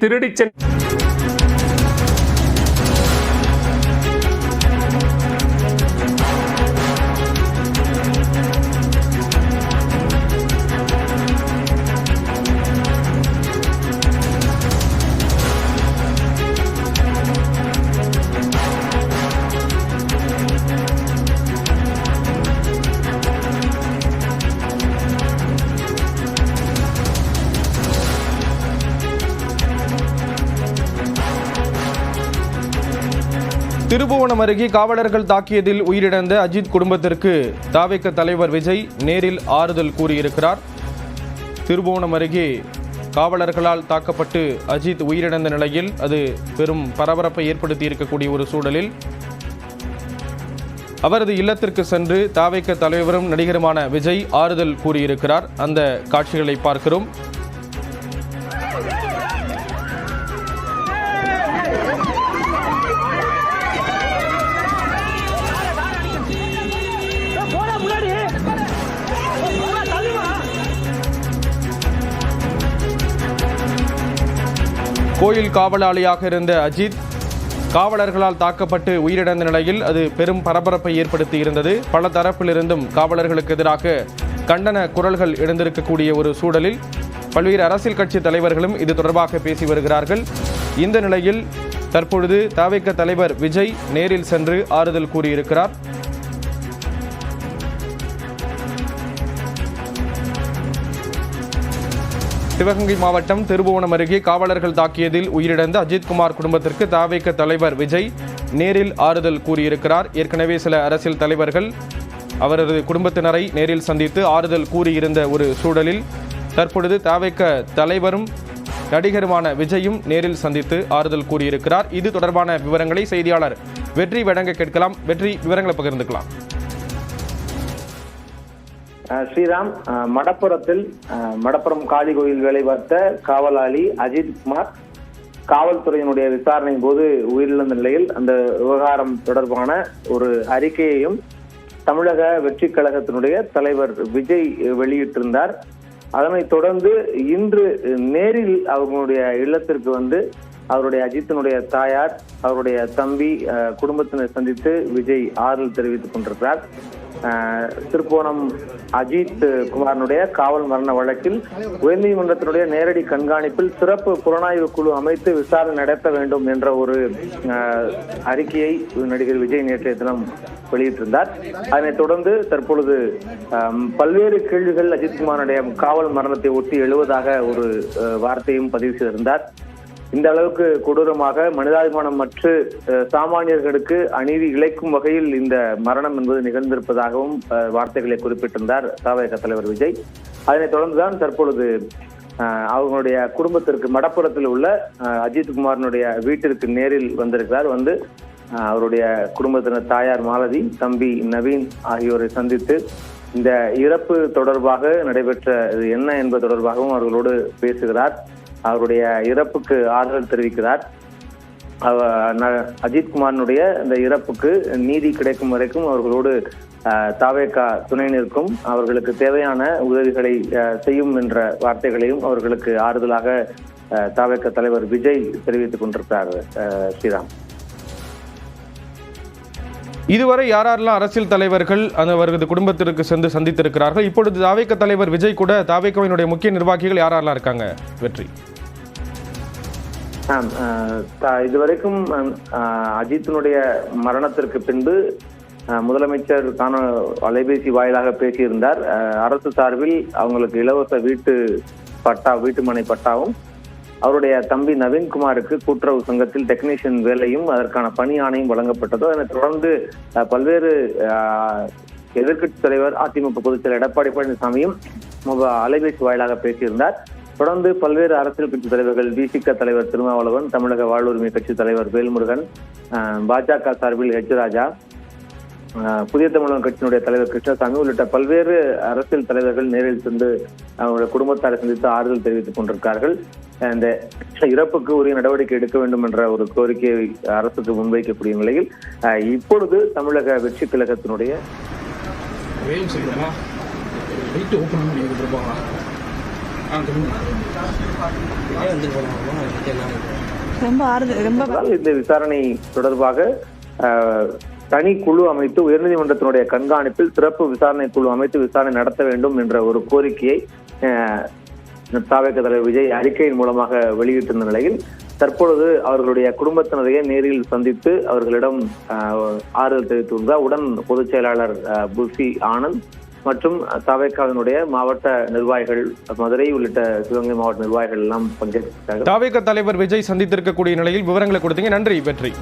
திருடிச் திருபுவனம் அருகே காவலர்கள் தாக்கியதில் உயிரிழந்த அஜித் குடும்பத்திற்கு தாவேக தலைவர் விஜய் நேரில் ஆறுதல் கூறியிருக்கிறார். திருபுவனம் அருகே காவலர்களால் தாக்கப்பட்டு அஜித் உயிரிழந்த நிலையில் அது பெரும் பரபரப்பை ஏற்படுத்தி இருக்கக்கூடிய ஒரு சூழலில் அவரது இல்லத்திற்கு சென்று தாவேக தலைவரும் நடிகருமான விஜய் ஆறுதல் கூறியிருக்கிறார். அந்த காட்சிகளை பார்க்கிறோம். கோயில் காவலாளியாக இருந்த அஜித் காவலர்களால் தாக்கப்பட்டு உயிரிழந்த நிலையில் அது பெரும் பரபரப்பை ஏற்படுத்தி இருந்தது. பல தரப்பிலிருந்தும் காவலர்களுக்கு எதிராக கண்டன குரல்கள் எழுந்திருக்கக்கூடிய ஒரு சூழலில் பல்வேறு அரசியல் கட்சி தலைவர்களும் இது தொடர்பாக பேசி வருகிறார்கள். இந்த நிலையில் தற்பொழுது தாவேக தலைவர் விஜய் நேரில் சென்று ஆறுதல் கூறியிருக்கிறார். சிவகங்கை மாவட்டம் திருபுவனம் அருகே காவலர்கள் தாக்கியதில் உயிரிழந்த அஜித்குமார் குடும்பத்திற்கு தாவேக தலைவர் விஜய் நேரில் ஆறுதல் கூறியிருக்கிறார். ஏற்கனவே சில அரசியல் தலைவர்கள் அவரது குடும்பத்தினரை நேரில் சந்தித்து ஆறுதல் கூறியிருந்த ஒரு சூழலில் தற்பொழுது தாவேக தலைவரும் நடிகருமான விஜயும் நேரில் சந்தித்து ஆறுதல் கூறியிருக்கிறார். இது தொடர்பான விவரங்களை செய்தியாளர் வெற்றி வழங்க கேட்கலாம். வெற்றி, விவரங்களை பகிர்ந்துக்கலாம். ஸ்ரீராம், மடப்புறம் காளி கோயில் வேலை பார்த்த காவலாளி அஜித்குமார் காவல்துறையினுடைய விசாரணையின் போது உயிரிழந்த நிலையில் அந்த விவகாரம் தொடர்பான ஒரு அறிக்கையையும் தமிழக வெற்றி கழகத்தினுடைய தலைவர் விஜய் வெளியிட்டிருந்தார். அதனைத் தொடர்ந்து இன்று நேரில் அவர்களுடைய இல்லத்திற்கு வந்து அவருடைய அஜித்தினுடைய தாயார், அவருடைய தம்பி, குடும்பத்தினர் சந்தித்து விஜய் ஆறுதல் தெரிவித்துக் கொண்டிருக்கிறார். திருப்புவனம் அஜித் குமாரனுடைய காவல் மரண வழக்கில் உயர்நீதிமன்றத்தினுடைய நேரடி கண்காணிப்பில் சிறப்பு புலனாய்வு குழு அமைத்து விசாரணை நடத்த வேண்டும் என்ற ஒரு அறிக்கையை நடிகர் விஜய் நேற்றைய தினம் வெளியிட்டிருந்தார். அதனைத் தொடர்ந்து தற்பொழுது பல்வேறு கேள்விகள் அஜித்குமாரனுடைய காவல் மரணத்தை ஒட்டி எழுவதாக ஒரு வார்த்தையும் பதிவு செய்திருந்தார். இந்த அளவுக்கு கொடூரமாக மனிதாபிமானமற்று சாமானியர்களுக்கு அநீதி இழைக்கும் வகையில் இந்த மரணம் என்பது நிகழ்ந்திருப்பதாகவும் வார்த்தைகளை குறிப்பிட்டிருந்தார் தாவேக தலைவர் விஜய். அதனைத் தொடர்ந்துதான் தற்பொழுது அவர்களுடைய குடும்பத்திற்கு மடப்புறத்தில் உள்ள அஜித்குமாரனுடைய வீட்டிற்கு நேரில் வந்திருக்கிறார். வந்து அவருடைய குடும்பத்தினர் தாயார் மாலதி, தம்பி நவீன் ஆகியோரை சந்தித்து இந்த இறப்பு தொடர்பாக நடைபெற்ற என்ன என்பது தொடர்பாகவும் அவர்களோடு பேசுகிறார். அவருடைய இறப்புக்கு ஆறுதல் தெரிவிக்கிறார். அஜித்குமாரனுடைய இந்த இறப்புக்கு நீதி கிடைக்கும் வரைக்கும் அவர்களோடு தாவேகா துணை நிற்கும், அவர்களுக்கு தேவையான உதவிகளை செய்யும் என்ற வார்த்தைகளையும் அவர்களுக்கு ஆறுதலாக தாவேகா தலைவர் விஜய் தெரிவித்துக் கொண்டிருக்கிறார். ஸ்ரீராம், இதுவரை யாரெல்லாம் அரசியல் தலைவர்கள் அவரது குடும்பத்திற்கு சென்று சந்தித்திருக்கிறார்கள்? இப்பொழுது தாவேக தலைவர் விஜய் கூட தாவேகவினுடைய முக்கிய நிர்வாகிகள் யாரெல்லாம் இருக்காங்க? வெற்றி, இதுவரைக்கும் அஜித்தினுடைய மரணத்திற்கு பின்பு முதலமைச்சர் அலைபேசி வாயிலாக பேசியிருந்தார். அரசு சார்பில் அவங்களுக்கு இலவச வீட்டுமனை பட்டாவும், அவருடைய தம்பி நவீன்குமாருக்கு கூட்டுறவு சங்கத்தில் டெக்னீஷியன் வேலையும் அதற்கான பணி ஆணையும் வழங்கப்பட்டது. அதனைத் தொடர்ந்து பல்வேறு எதிர்க்கட்சி தலைவர் அதிமுக பொதுச் செயலர் எடப்பாடி பழனிசாமியும் அலைபேசி வாயிலாக பேசியிருந்தார். தொடர்ந்து பல்வேறு அரசியல் கட்சி தலைவர்கள், விசிக தலைவர் திருமாவளவன், தமிழக வாழ்வுரிமை கட்சி தலைவர் வேல்முருகன், பாஜக சார்பில் ஹெச் ராஜா, புதிய தமிழகம் கட்சியினுடைய தலைவர் கிருஷ்ணசாமி உள்ளிட்ட பல்வேறு அரசியல் தலைவர்கள் நேரில் சென்று அவருடைய குடும்பத்தாரை சந்தித்து ஆறுதல் தெரிவித்துக் கொண்டிருக்கிறார்கள். இந்த இறப்புக்கு உரிய நடவடிக்கை எடுக்க வேண்டும் என்ற ஒரு கோரிக்கையை அரசுக்கு முன்வைக்கக்கூடிய நிலையில் இப்பொழுது தமிழக வெற்றி கழகத்தினுடைய ரொம்ப ஆறுதல். ரொம்ப இந்த விசாரணை தொடர்பாக தனி குழு அமைத்து உயர்நீதிமன்றத்தினுடைய கண்காணிப்பில் சிறப்பு விசாரணை குழு அமைத்து விசாரணை நடத்த வேண்டும் என்ற ஒரு கோரிக்கையை தாவேக தலைவர் விஜய் அறிக்கையின் மூலமாக வெளியிட்டிருந்த நிலையில் தற்பொழுது அவர்களுடைய குடும்பத்தினரையே நேரில் சந்தித்து அவர்களிடம் ஆறுதல் தெரிவித்துள்ளார். உடன் பொதுச் செயலாளர் புல்சி ஆனந்த் மற்றும் தாவேகாவினுடைய மாவட்ட நிர்வாகிகள், மதுரை உள்ளிட்ட சிவகங்கை மாவட்ட நிர்வாகிகள் எல்லாம் பங்கேற்கிறார்கள். தாவேக தலைவர் விஜய் சந்தித்திருக்கக்கூடிய நிலையில் விவரங்களை கொடுத்தீங்க. நன்றி வெற்றி.